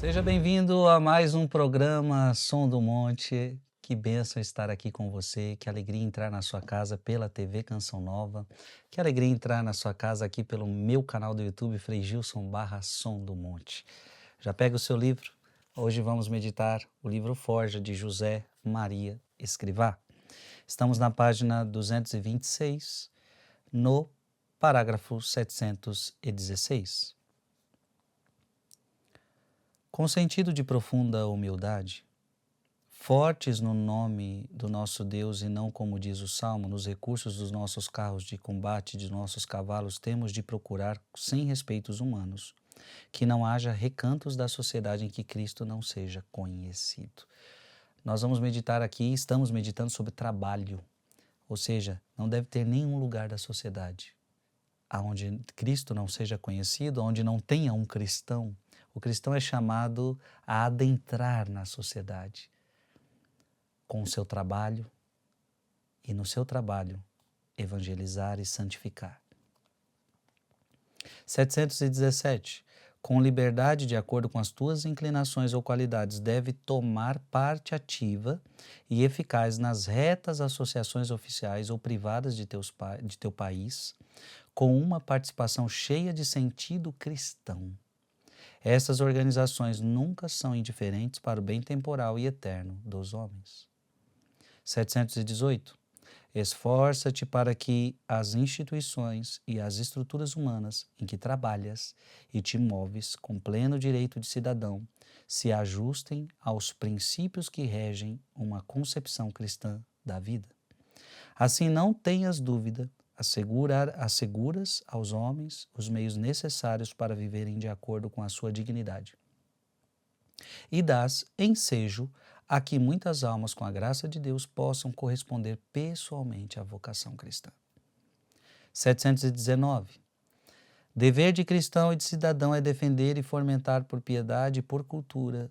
Seja bem-vindo a mais um programa Som do Monte. Que bênção estar aqui com você, que alegria entrar na sua casa pela TV Canção Nova, que alegria entrar na sua casa aqui pelo meu canal do YouTube, Frei Gilson barra Som do Monte. Já pega o seu livro, hoje vamos meditar o livro Forja de José Maria Escrivá. Estamos na página 226, no parágrafo 716. Com sentido de profunda humildade, fortes no nome do nosso Deus e não, como diz o Salmo, nos recursos dos nossos carros de combate, de nossos cavalos, temos de procurar, sem respeitos humanos, que não haja recantos da sociedade em que Cristo não seja conhecido. Nós vamos meditar aqui, estamos meditando sobre trabalho, ou seja, não deve ter nenhum lugar da sociedade aonde Cristo não seja conhecido, onde não tenha um cristão. O cristão é chamado a adentrar na sociedade com o seu trabalho e, no seu trabalho, evangelizar e santificar. 717. Com liberdade, de acordo com as tuas inclinações ou qualidades, deve tomar parte ativa e eficaz nas retas associações oficiais ou privadas de teu país, com uma participação cheia de sentido cristão. Essas organizações nunca são indiferentes para o bem temporal e eterno dos homens. 718. Esforça-te para que as instituições e as estruturas humanas em que trabalhas e te moves com pleno direito de cidadão se ajustem aos princípios que regem uma concepção cristã da vida. Assim, não tenhas dúvida, asseguras aos homens os meios necessários para viverem de acordo com a sua dignidade. E dás ensejo a que muitas almas, com a graça de Deus, possam corresponder pessoalmente à vocação cristã. 719. Dever de cristão e de cidadão é defender e fomentar por piedade e por cultura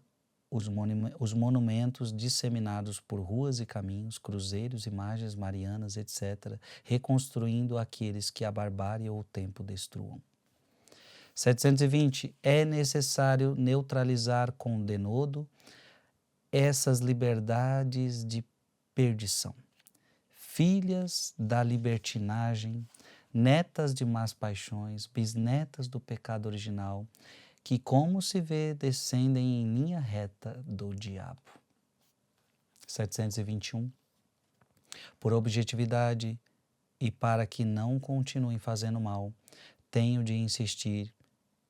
os monumentos disseminados por ruas e caminhos, cruzeiros, imagens marianas, etc., reconstruindo aqueles que a barbárie ou o tempo destruam. 720. É necessário neutralizar com denodo essas liberdades de perdição, filhas da libertinagem, netas de más paixões, bisnetas do pecado original, que, como se vê, descendem em linha reta do diabo. 721. Por objetividade e para que não continuem fazendo mal, tenho de insistir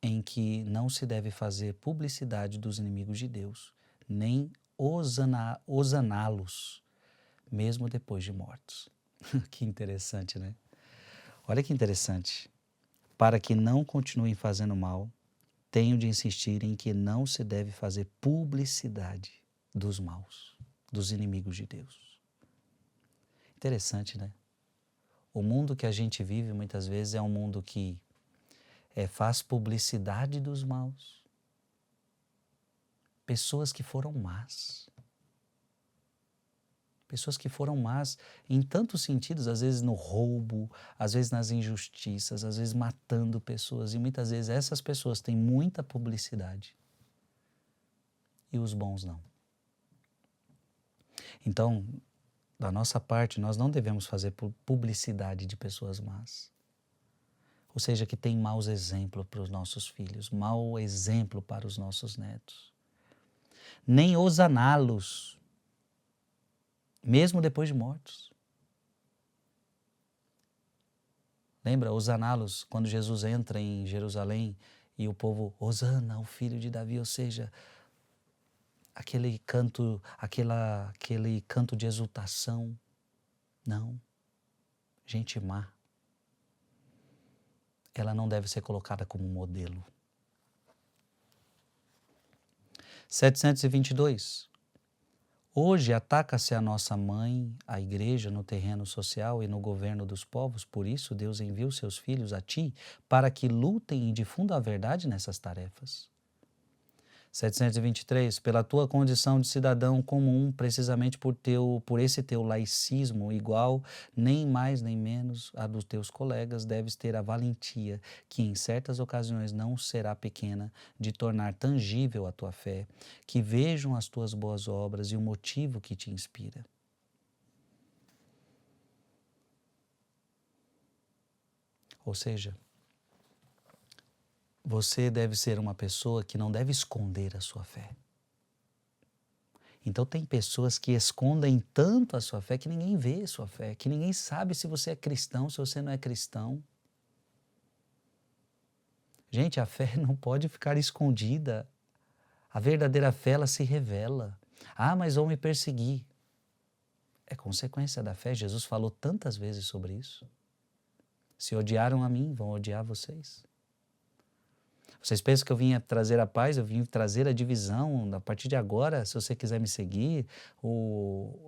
em que não se deve fazer publicidade dos inimigos de Deus, nem osaná-los, mesmo depois de mortos. Que interessante, né? Olha que interessante. Para que não continuem fazendo mal, tenho de insistir em que não se deve fazer publicidade dos maus, dos inimigos de Deus. Interessante, né? O mundo que a gente vive muitas vezes é um mundo que faz publicidade dos maus. Pessoas que foram más. Pessoas que foram más em tantos sentidos, às vezes no roubo, às vezes nas injustiças, às vezes matando pessoas. E muitas vezes essas pessoas têm muita publicidade e os bons não. Então, da nossa parte, nós não devemos fazer publicidade de pessoas más. Ou seja, que tem maus exemplos para os nossos filhos, mau exemplo para os nossos netos. Nem osaná-los, mesmo depois de mortos. Lembra, osaná-los, quando Jesus entra em Jerusalém e o povo, Hosana, o filho de Davi, ou seja, aquele canto de exultação. Não, gente má. Ela não deve ser colocada como modelo. 722. Hoje ataca-se a nossa mãe, a igreja, no terreno social e no governo dos povos. Por isso, Deus enviou seus filhos a ti para que lutem e difundam a verdade nessas tarefas. 723, pela tua condição de cidadão comum, precisamente por esse teu laicismo igual, nem mais nem menos a dos teus colegas, deves ter a valentia, que em certas ocasiões não será pequena, de tornar tangível a tua fé, que vejam as tuas boas obras e o motivo que te inspira. Ou seja, você deve ser uma pessoa que não deve esconder a sua fé. Então tem pessoas que escondem tanto a sua fé que ninguém vê a sua fé, que ninguém sabe se você é cristão, se você não é cristão. Gente, a fé não pode ficar escondida. A verdadeira fé, ela se revela. Ah, mas vão me perseguir. É consequência da fé. Jesus falou tantas vezes sobre isso. Se odiaram a mim, vão odiar vocês. Vocês pensam que eu vim trazer a paz, eu vim trazer a divisão. A partir de agora, se você quiser me seguir,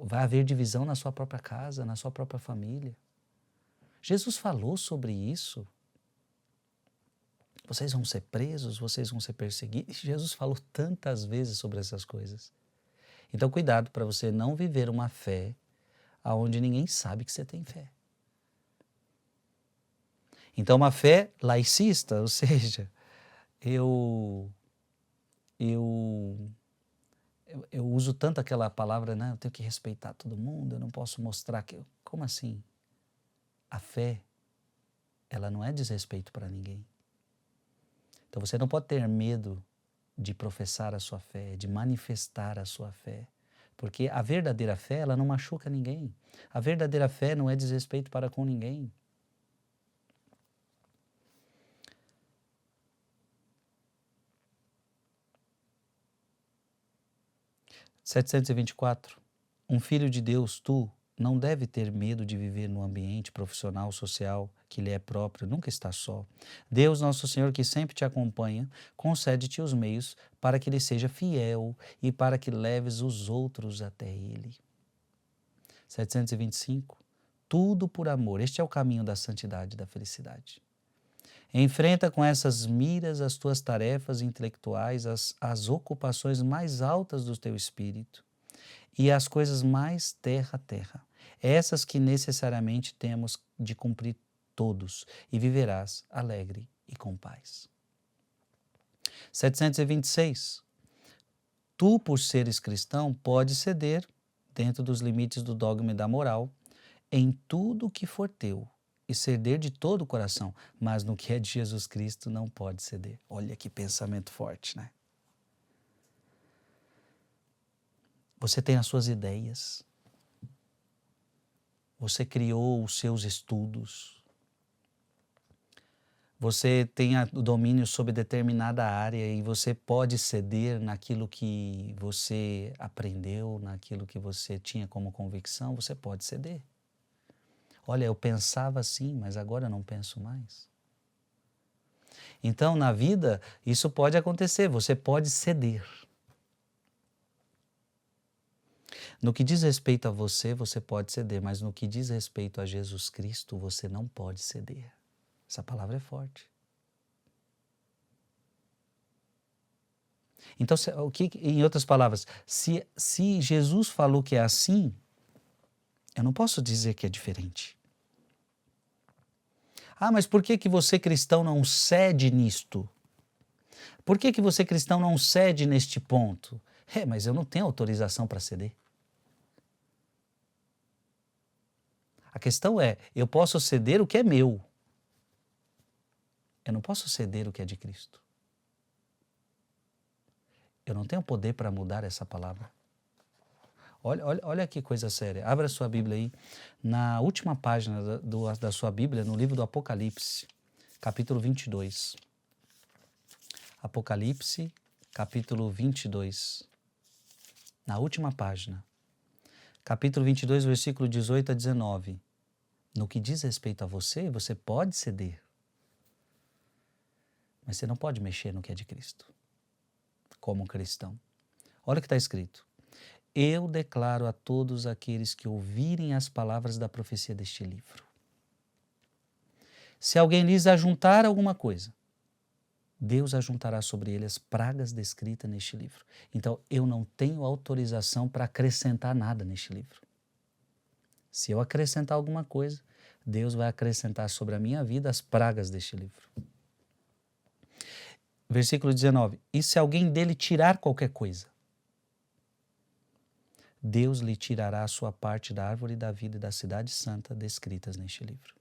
vai haver divisão na sua própria casa, na sua própria família. Jesus falou sobre isso. Vocês vão ser presos, vocês vão ser perseguidos. Jesus falou tantas vezes sobre essas coisas. Então, cuidado para você não viver uma fé onde ninguém sabe que você tem fé. Então, uma fé laicista, ou seja, eu uso tanto aquela palavra, né? Eu tenho que respeitar todo mundo, eu não posso mostrar que... Como assim? A fé, ela não é desrespeito para ninguém. Então você não pode ter medo de professar a sua fé, de manifestar a sua fé. Porque a verdadeira fé, ela não machuca ninguém. A verdadeira fé não é desrespeito para com ninguém. (724) Um filho de Deus, tu, não deve ter medo de viver no ambiente profissional, social, que lhe é próprio, nunca está só. Deus, nosso Senhor, que sempre te acompanha, concede-te os meios para que Ele seja fiel e para que leves os outros até Ele. 725. Tudo por amor. Este é o caminho da santidade e da felicidade. Enfrenta com essas miras as tuas tarefas intelectuais, as ocupações mais altas do teu espírito e as coisas mais terra, essas que necessariamente temos de cumprir todos, e viverás alegre e com paz. 726. Tu, por seres cristão, podes ceder, dentro dos limites do dogma e da moral, em tudo que for teu, e ceder de todo o coração, mas no que é de Jesus Cristo não pode ceder. Olha que pensamento forte, né? Você tem as suas ideias, você criou os seus estudos, você tem o domínio sobre determinada área e você pode ceder naquilo que você aprendeu, naquilo que você tinha como convicção, você pode ceder. Olha, eu pensava assim, mas agora eu não penso mais. Então, na vida, isso pode acontecer, você pode ceder. No que diz respeito a você, você pode ceder, mas no que diz respeito a Jesus Cristo, você não pode ceder. Essa palavra é forte. Então, em outras palavras, se Jesus falou que é assim, eu não posso dizer que é diferente. Ah, mas por que você cristão não cede nisto? Por que você cristão não cede neste ponto? Mas eu não tenho autorização para ceder. A questão é, eu posso ceder o que é meu. Eu não posso ceder o que é de Cristo. Eu não tenho poder para mudar essa palavra. Olha que coisa séria. Abra sua Bíblia aí, na última página da sua Bíblia, no livro do Apocalipse, capítulo 22. Apocalipse, capítulo 22. Na última página. Capítulo 22, versículo 18 a 19. No que diz respeito a você, você pode ceder. Mas você não pode mexer no que é de Cristo, como cristão. Olha o que está escrito. Eu declaro a todos aqueles que ouvirem as palavras da profecia deste livro. Se alguém lhes ajuntar alguma coisa, Deus ajuntará sobre ele as pragas descritas neste livro. Então, eu não tenho autorização para acrescentar nada neste livro. Se eu acrescentar alguma coisa, Deus vai acrescentar sobre a minha vida as pragas deste livro. Versículo 19. E se alguém dele tirar qualquer coisa, Deus lhe tirará a sua parte da árvore da vida e da cidade santa descritas neste livro.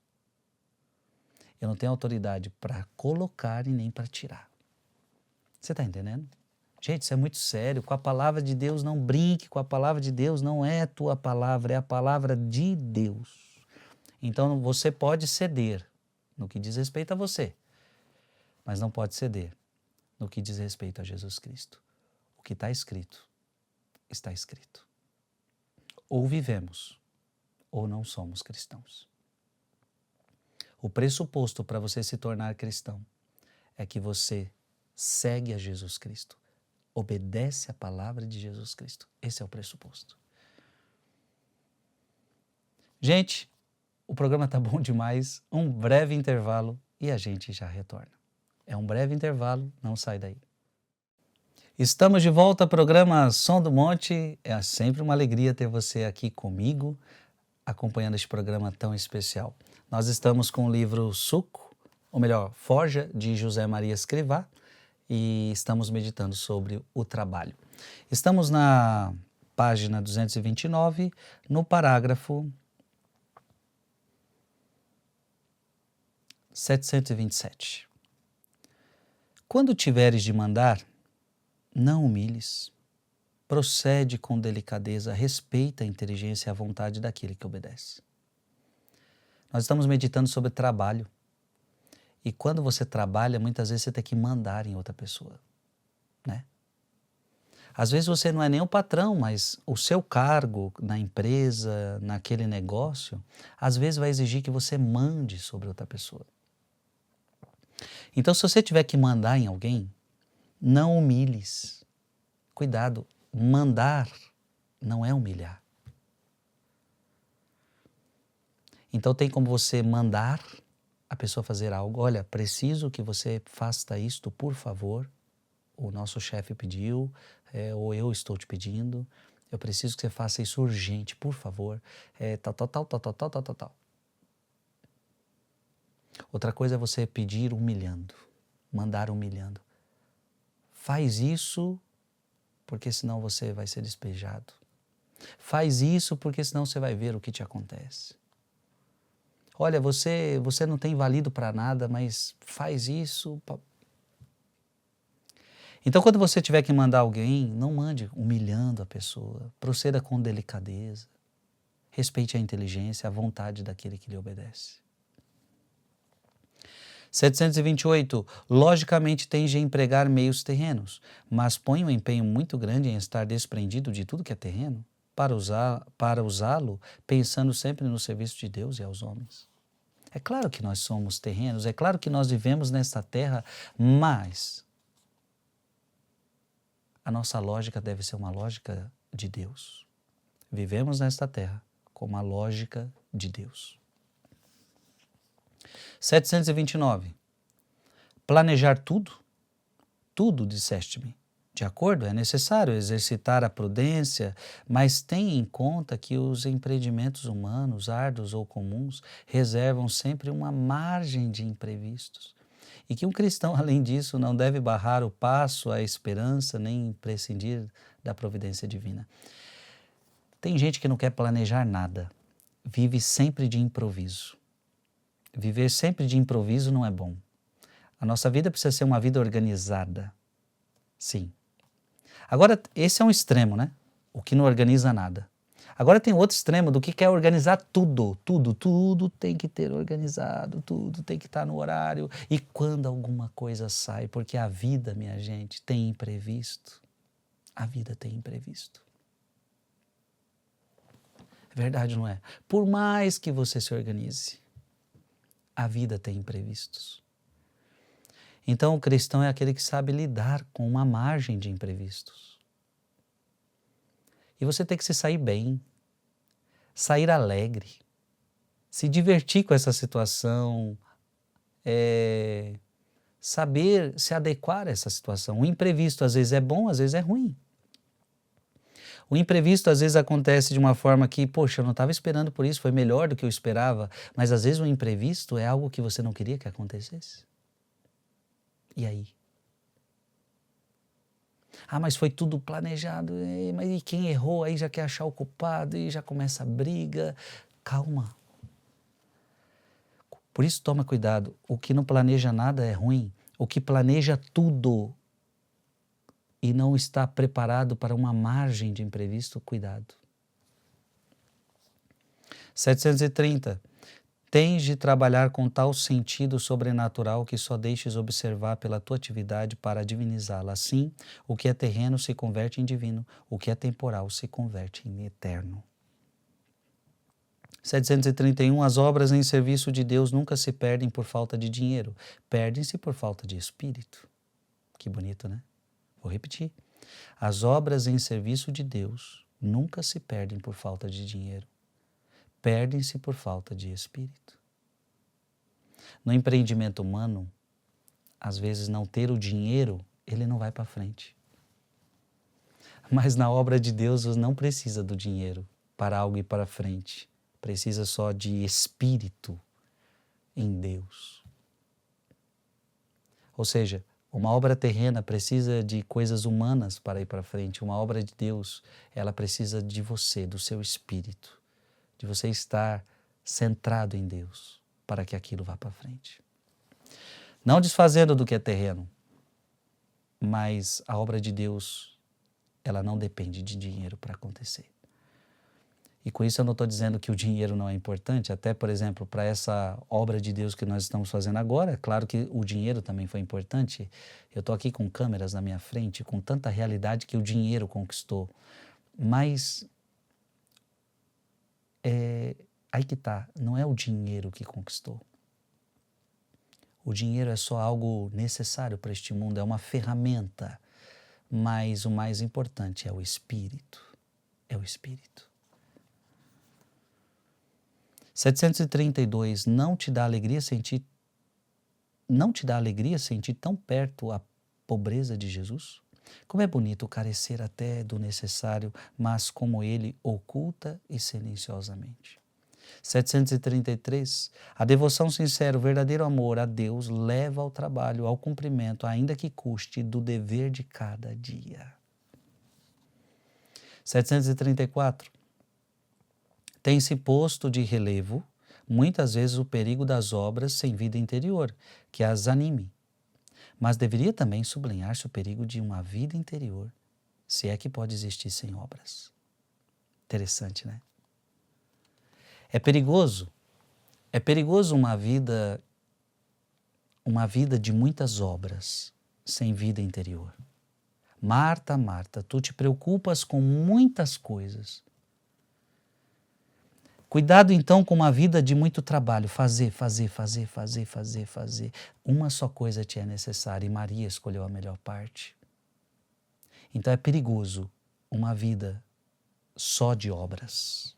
Eu não tenho autoridade para colocar e nem para tirar. Você está entendendo? Gente, isso é muito sério. Com a palavra de Deus, não brinque. Com a palavra de Deus, não é a tua palavra, é a palavra de Deus. Então, você pode ceder no que diz respeito a você, mas não pode ceder no que diz respeito a Jesus Cristo. O que está escrito, está escrito. Ou vivemos, ou não somos cristãos. O pressuposto para você se tornar cristão é que você segue a Jesus Cristo, obedece a palavra de Jesus Cristo. Esse é o pressuposto. Gente, o programa está bom demais. Um breve intervalo e a gente já retorna. É um breve intervalo, não sai daí. Estamos de volta ao programa Som do Monte. É sempre uma alegria ter você aqui comigo, acompanhando este programa tão especial. Nós estamos com o livro Suco, ou melhor, Forja, de José Maria Escrivá, e estamos meditando sobre o trabalho. Estamos na página 229, no parágrafo 727. Quando tiveres de mandar, não humilhes. Procede com delicadeza, respeita a inteligência e a vontade daquele que obedece. Nós estamos meditando sobre trabalho. E quando você trabalha, muitas vezes você tem que mandar em outra pessoa, né? Às vezes você não é nem o patrão, mas o seu cargo na empresa, naquele negócio, às vezes vai exigir que você mande sobre outra pessoa. Então, se você tiver que mandar em alguém, não humilhes. Cuidado, mandar não é humilhar. Então tem como você mandar a pessoa fazer algo. Olha, preciso que você faça isto, por favor. O nosso chefe pediu, ou eu estou te pedindo. Eu preciso que você faça isso urgente, por favor. Tal. Outra coisa é você pedir humilhando, mandar humilhando. Faz isso porque senão você vai ser despejado. Faz isso porque senão você vai ver o que te acontece. Olha, você não tem valido para nada, mas faz isso. Então, quando você tiver que mandar alguém, não mande humilhando a pessoa. Proceda com delicadeza. Respeite a inteligência, a vontade daquele que lhe obedece. 728. Logicamente tens de empregar meios terrenos, mas põe um empenho muito grande em estar desprendido de tudo que é terreno, para usá-lo pensando sempre no serviço de Deus e aos homens. É claro que nós somos terrenos, é claro que nós vivemos nesta terra, mas a nossa lógica deve ser uma lógica de Deus. Vivemos nesta terra com uma lógica de Deus. 729. Planejar tudo? Tudo, disseste-me. De acordo, é necessário exercitar a prudência, mas tenha em conta que os empreendimentos humanos, árduos ou comuns, reservam sempre uma margem de imprevistos. E que um cristão, além disso, não deve barrar o passo à esperança, nem prescindir da providência divina. Tem gente que não quer planejar nada, vive sempre de improviso. Viver sempre de improviso não é bom. A nossa vida precisa ser uma vida organizada. Sim. Agora, esse é um extremo, né? O que não organiza nada. Agora tem outro extremo do que quer organizar tudo. Tudo tem que ter organizado, tudo tem que estar no horário. E quando alguma coisa sai, porque a vida, minha gente, tem imprevisto. A vida tem imprevisto. É verdade, não é? Por mais que você se organize, a vida tem imprevistos. Então, o cristão é aquele que sabe lidar com uma margem de imprevistos. E você tem que se sair bem, sair alegre, se divertir com essa situação, saber se adequar a essa situação. O imprevisto às vezes é bom, às vezes é ruim. O imprevisto às vezes acontece de uma forma que, poxa, eu não estava esperando por isso, foi melhor do que eu esperava, mas às vezes o imprevisto é algo que você não queria que acontecesse. E aí? Ah, mas foi tudo planejado, mas e quem errou aí já quer achar o culpado e já começa a briga. Calma. Por isso toma cuidado, o que não planeja nada é ruim, o que planeja tudo e não está preparado para uma margem de imprevisto, cuidado. 730. Tens de trabalhar com tal sentido sobrenatural que só deixes observar pela tua atividade para divinizá-la. Assim, o que é terreno se converte em divino, o que é temporal se converte em eterno. 731. As obras em serviço de Deus nunca se perdem por falta de dinheiro, perdem-se por falta de espírito. Que bonito, né? Vou repetir. As obras em serviço de Deus nunca se perdem por falta de dinheiro, perdem-se por falta de espírito. No empreendimento humano, às vezes não ter o dinheiro, ele não vai para frente. Mas na obra de Deus, você não precisa do dinheiro para algo ir para frente. Precisa só de espírito em Deus. Ou seja, uma obra terrena precisa de coisas humanas para ir para frente. Uma obra de Deus, ela precisa de você, do seu espírito, de você estar centrado em Deus para que aquilo vá para frente. Não desfazendo do que é terreno, mas a obra de Deus, ela não depende de dinheiro para acontecer. E com isso eu não estou dizendo que o dinheiro não é importante, até, por exemplo, para essa obra de Deus que nós estamos fazendo agora, é claro que o dinheiro também foi importante. Eu estou aqui com câmeras na minha frente, com tanta realidade que o dinheiro conquistou. Mas aí que está, não é o dinheiro que conquistou. O dinheiro é só algo necessário para este mundo, é uma ferramenta, mas o mais importante é o espírito, é o espírito. 732, não te dá alegria sentir tão perto a pobreza de Jesus? Como é bonito carecer até do necessário, mas como ele oculta e silenciosamente. 733, a devoção sincera, o verdadeiro amor a Deus leva ao trabalho, ao cumprimento, ainda que custe, do dever de cada dia. 734, tem-se posto de relevo, muitas vezes, o perigo das obras sem vida interior, que as anime. Mas deveria também sublinhar-se o perigo de uma vida interior, se é que pode existir sem obras. Interessante, né? É perigoso uma vida de muitas obras, sem vida interior. Marta, Marta, tu te preocupas com muitas coisas. Cuidado então com uma vida de muito trabalho, fazer. Uma só coisa te é necessária e Maria escolheu a melhor parte. Então é perigoso uma vida só de obras.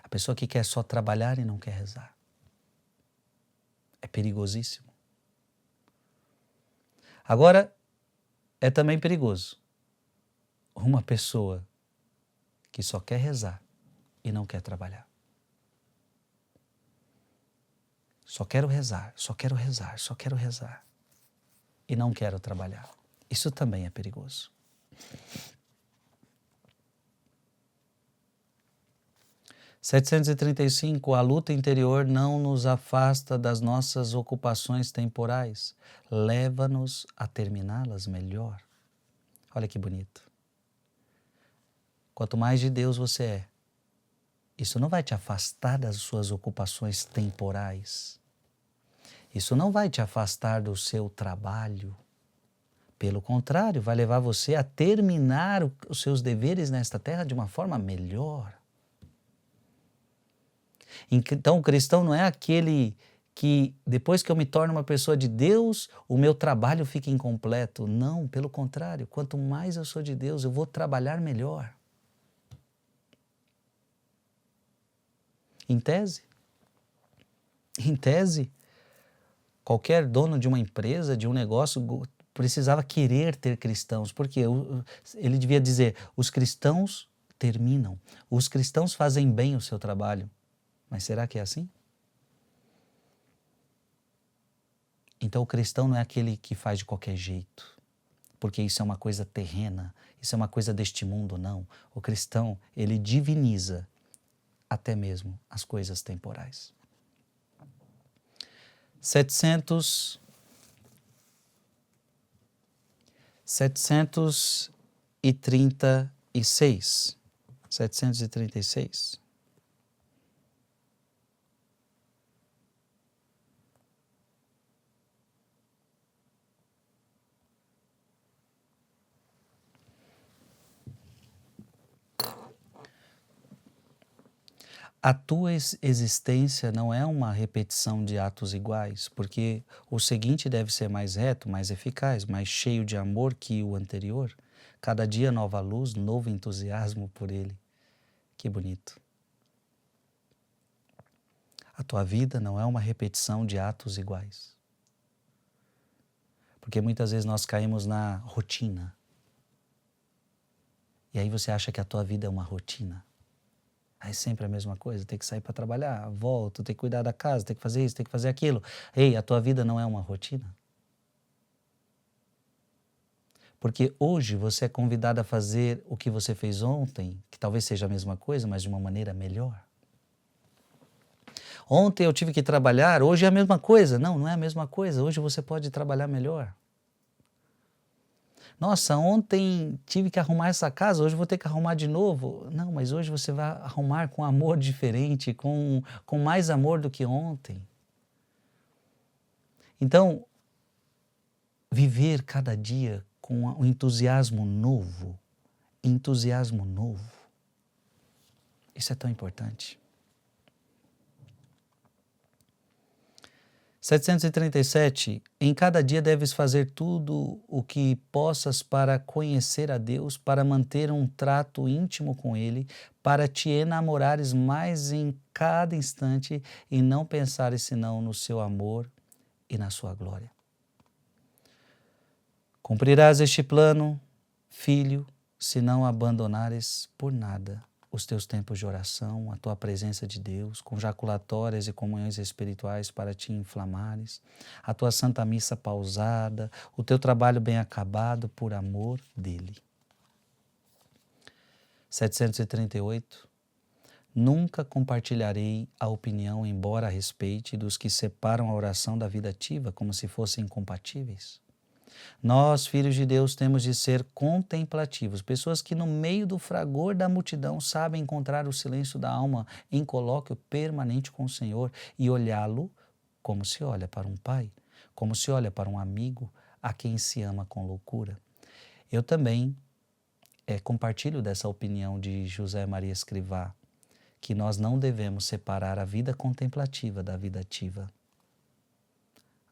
A pessoa que quer só trabalhar e não quer rezar. É perigosíssimo. Agora, é também perigoso uma pessoa que só quer rezar e não quer trabalhar. Só quero rezar e não quero trabalhar. Isso também é perigoso. 735, a luta interior não nos afasta das nossas ocupações temporais, leva-nos a terminá-las melhor. Olha que bonito. Quanto mais de Deus você é, isso não vai te afastar das suas ocupações temporais. Isso não vai te afastar do seu trabalho. Pelo contrário, vai levar você a terminar os seus deveres nesta terra de uma forma melhor. Então, o cristão não é aquele que, depois que eu me torno uma pessoa de Deus, o meu trabalho fica incompleto. Não, pelo contrário, quanto mais eu sou de Deus, eu vou trabalhar melhor. Em tese, Qualquer dono de uma empresa, de um negócio, precisava querer ter cristãos, porque ele devia dizer, os cristãos terminam, os cristãos fazem bem o seu trabalho. Mas será que é assim? Então o cristão não é aquele que faz de qualquer jeito, porque isso é uma coisa terrena, isso é uma coisa deste mundo, não. O cristão, ele diviniza até mesmo as coisas temporais. 736. A tua existência não é uma repetição de atos iguais, porque o seguinte deve ser mais reto, mais eficaz, mais cheio de amor que o anterior. Cada dia nova luz, novo entusiasmo por ele. Que bonito. A tua vida não é uma repetição de atos iguais. Porque muitas vezes nós caímos na rotina. E aí você acha que a tua vida é uma rotina. Aí sempre a mesma coisa, tem que sair para trabalhar, volto, tem que cuidar da casa, tem que fazer isso, tem que fazer aquilo. Ei, a tua vida não é uma rotina? Porque hoje você é convidado a fazer o que você fez ontem, que talvez seja a mesma coisa, mas de uma maneira melhor. Ontem eu tive que trabalhar, hoje é a mesma coisa. Não, não é a mesma coisa, hoje você pode trabalhar melhor. Nossa, ontem tive que arrumar essa casa, hoje vou ter que arrumar de novo. Não, mas hoje você vai arrumar com amor diferente, com mais amor do que ontem. Então, viver cada dia com um entusiasmo novo, isso é tão importante. 737. Em cada dia deves fazer tudo o que possas para conhecer a Deus, para manter um trato íntimo com Ele, para te enamorares mais em cada instante e não pensares senão no seu amor e na sua glória. Cumprirás este plano, filho, se não abandonares por nada os teus tempos de oração, a tua presença de Deus, com jaculatórias e comunhões espirituais para te inflamares, a tua santa missa pausada, o teu trabalho bem acabado por amor dele. 738. Nunca compartilharei a opinião, embora a respeite, dos que separam a oração da vida ativa como se fossem incompatíveis. Nós, filhos de Deus, temos de ser contemplativos, pessoas que no meio do fragor da multidão sabem encontrar o silêncio da alma em colóquio permanente com o Senhor e olhá-lo como se olha para um pai, como se olha para um amigo a quem se ama com loucura. Eu também compartilho dessa opinião de José Maria Escrivá, que nós não devemos separar a vida contemplativa da vida ativa.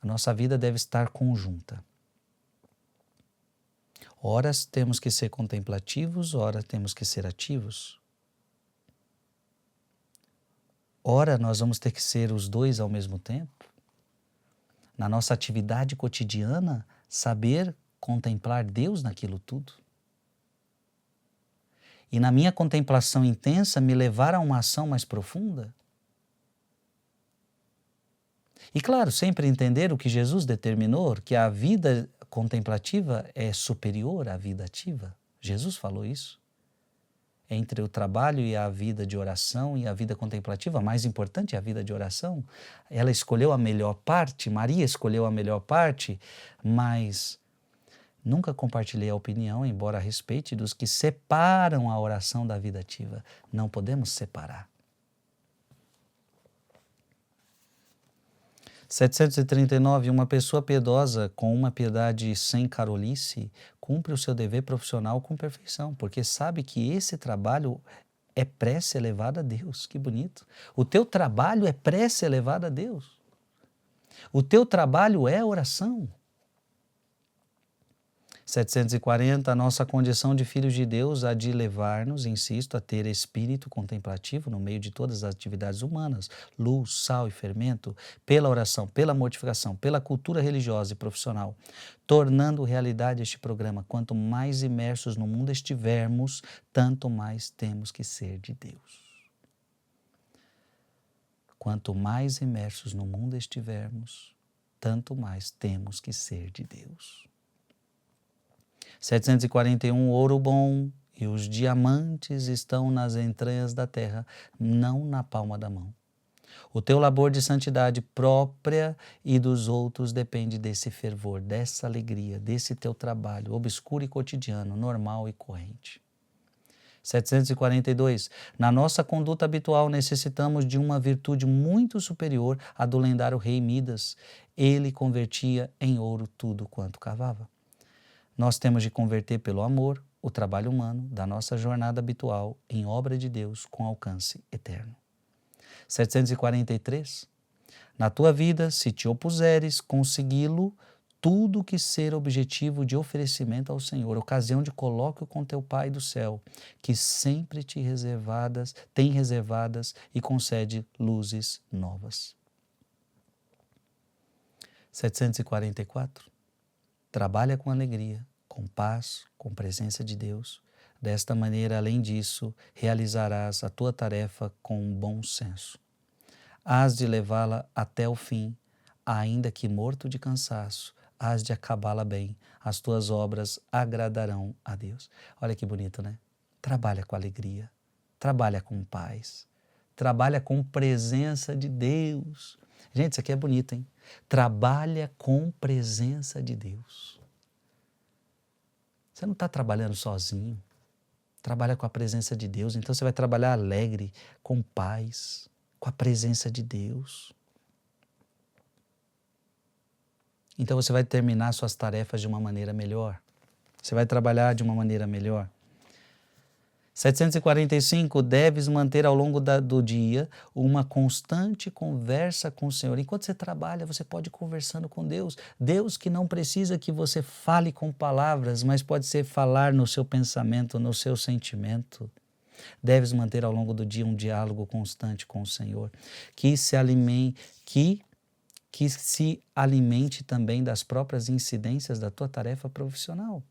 A nossa vida deve estar conjunta. Ora temos que ser contemplativos, ora temos que ser ativos. Ora nós vamos ter que ser os dois ao mesmo tempo. Na nossa atividade cotidiana, saber contemplar Deus naquilo tudo. E na minha contemplação intensa, me levar a uma ação mais profunda. E claro, sempre entender o que Jesus determinou, que a vida contemplativa é superior à vida ativa. Jesus falou isso. Entre o trabalho e a vida de oração e a vida contemplativa, a mais importante é a vida de oração. Ela escolheu a melhor parte, Maria escolheu a melhor parte, mas nunca compartilhei a opinião, embora a respeite, dos que separam a oração da vida ativa. Não podemos separar. 739. Uma pessoa piedosa com uma piedade sem carolice cumpre o seu dever profissional com perfeição, porque sabe que esse trabalho é prece elevada a Deus. Que bonito. O teu trabalho é prece elevada a Deus. O teu trabalho é oração. 740, a nossa condição de filhos de Deus há de levar-nos, insisto, a ter espírito contemplativo no meio de todas as atividades humanas, luz, sal e fermento, pela oração, pela mortificação, pela cultura religiosa e profissional, tornando realidade este programa. Quanto mais imersos no mundo estivermos, tanto mais temos que ser de Deus. Quanto mais imersos no mundo estivermos, tanto mais temos que ser de Deus. 741, ouro bom e os diamantes estão nas entranhas da terra, não na palma da mão. O teu labor de santidade própria e dos outros depende desse fervor, dessa alegria, desse teu trabalho obscuro e cotidiano, normal e corrente. 742. Na nossa conduta habitual necessitamos de uma virtude muito superior à do lendário rei Midas. Ele convertia em ouro tudo quanto cavava. Nós temos de converter pelo amor o trabalho humano da nossa jornada habitual em obra de Deus com alcance eterno. 743. Na tua vida, se te opuseres, consegui-lo tudo que ser objetivo de oferecimento ao Senhor, ocasião de colóquio com teu Pai do céu, que sempre tem reservadas e concede luzes novas. 744. Trabalha com alegria, com paz, com presença de Deus. Desta maneira, além disso, realizarás a tua tarefa com bom senso. Hás de levá-la até o fim, ainda que morto de cansaço, hás de acabá-la bem. As tuas obras agradarão a Deus. Olha que bonito, né? Trabalha com alegria, trabalha com paz, trabalha com presença de Deus. Gente, isso aqui é bonito, hein? Trabalha com presença de Deus. Você não está trabalhando sozinho. Trabalha com a presença de Deus. Então você vai trabalhar alegre, com paz, com a presença de Deus. Então você vai terminar suas tarefas de uma maneira melhor. Você vai trabalhar de uma maneira melhor. 745, deves manter ao longo do dia uma constante conversa com o Senhor. Enquanto você trabalha, você pode ir conversando com Deus. Deus que não precisa que você fale com palavras, mas pode ser falar no seu pensamento, no seu sentimento. Deves manter ao longo do dia um diálogo constante com o Senhor, que se alimente também das próprias incidências da tua tarefa profissional.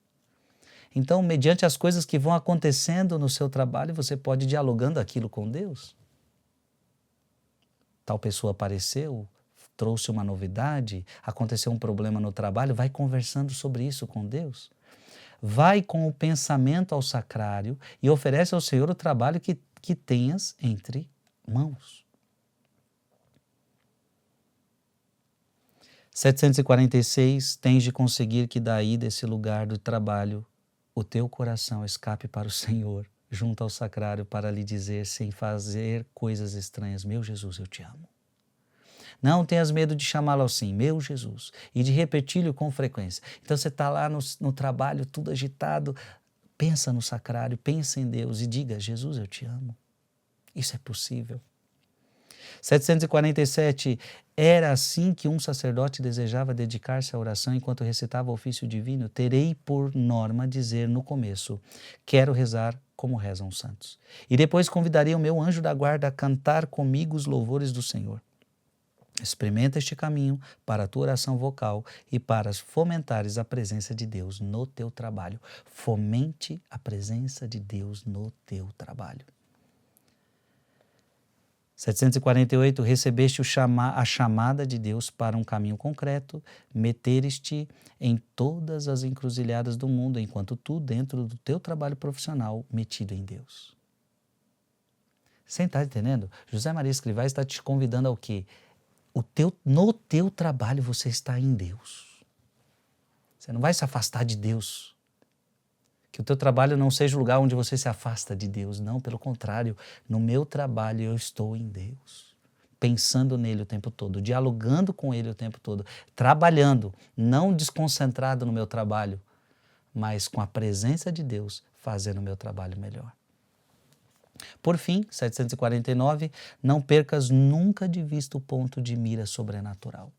Então, mediante as coisas que vão acontecendo no seu trabalho, você pode ir dialogando aquilo com Deus. Tal pessoa apareceu, trouxe uma novidade, aconteceu um problema no trabalho, vai conversando sobre isso com Deus. Vai com o pensamento ao sacrário e oferece ao Senhor o trabalho que tenhas entre mãos. 746, tens de conseguir que daí desse lugar do trabalho o teu coração escape para o Senhor, junto ao sacrário, para lhe dizer, sem fazer coisas estranhas, meu Jesus, eu te amo. Não tenhas medo de chamá-lo assim, meu Jesus, e de repetir-lhe com frequência. Então você está lá no trabalho, tudo agitado, pensa no sacrário, pensa em Deus e diga, Jesus, eu te amo. Isso é possível. 747, era assim que um sacerdote desejava dedicar-se à oração enquanto recitava o ofício divino? Terei por norma dizer no começo, quero rezar como rezam os santos. E depois convidaria o meu anjo da guarda a cantar comigo os louvores do Senhor. Experimenta este caminho para a tua oração vocal e para fomentares a presença de Deus no teu trabalho. Fomente a presença de Deus no teu trabalho. 748, recebeste a chamada de Deus para um caminho concreto, meteres-te em todas as encruzilhadas do mundo, enquanto tu, dentro do teu trabalho profissional, metido em Deus. Você está entendendo? José Maria Escrivá está te convidando ao quê? No teu trabalho você está em Deus. Você não vai se afastar de Deus. Que o teu trabalho não seja o lugar onde você se afasta de Deus. Não, pelo contrário. No meu trabalho eu estou em Deus. Pensando nele o tempo todo, dialogando com ele o tempo todo, trabalhando, não desconcentrado no meu trabalho, mas com a presença de Deus fazendo o meu trabalho melhor. Por fim, 749, não percas nunca de vista o ponto de mira sobrenatural.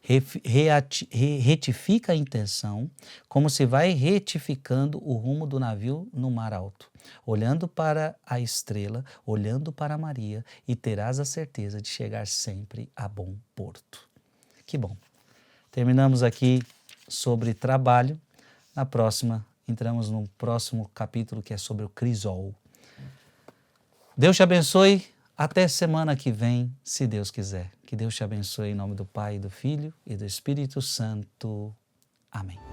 Retifica a intenção, como se vai retificando o rumo do navio no mar alto, olhando para a estrela, olhando para Maria, e terás a certeza de chegar sempre a bom porto. Que bom! Terminamos aqui sobre trabalho. Na próxima, entramos no próximo capítulo, que é sobre o crisol. Deus te abençoe. Até semana que vem, se Deus quiser. Que Deus te abençoe em nome do Pai, do Filho e do Espírito Santo. Amém.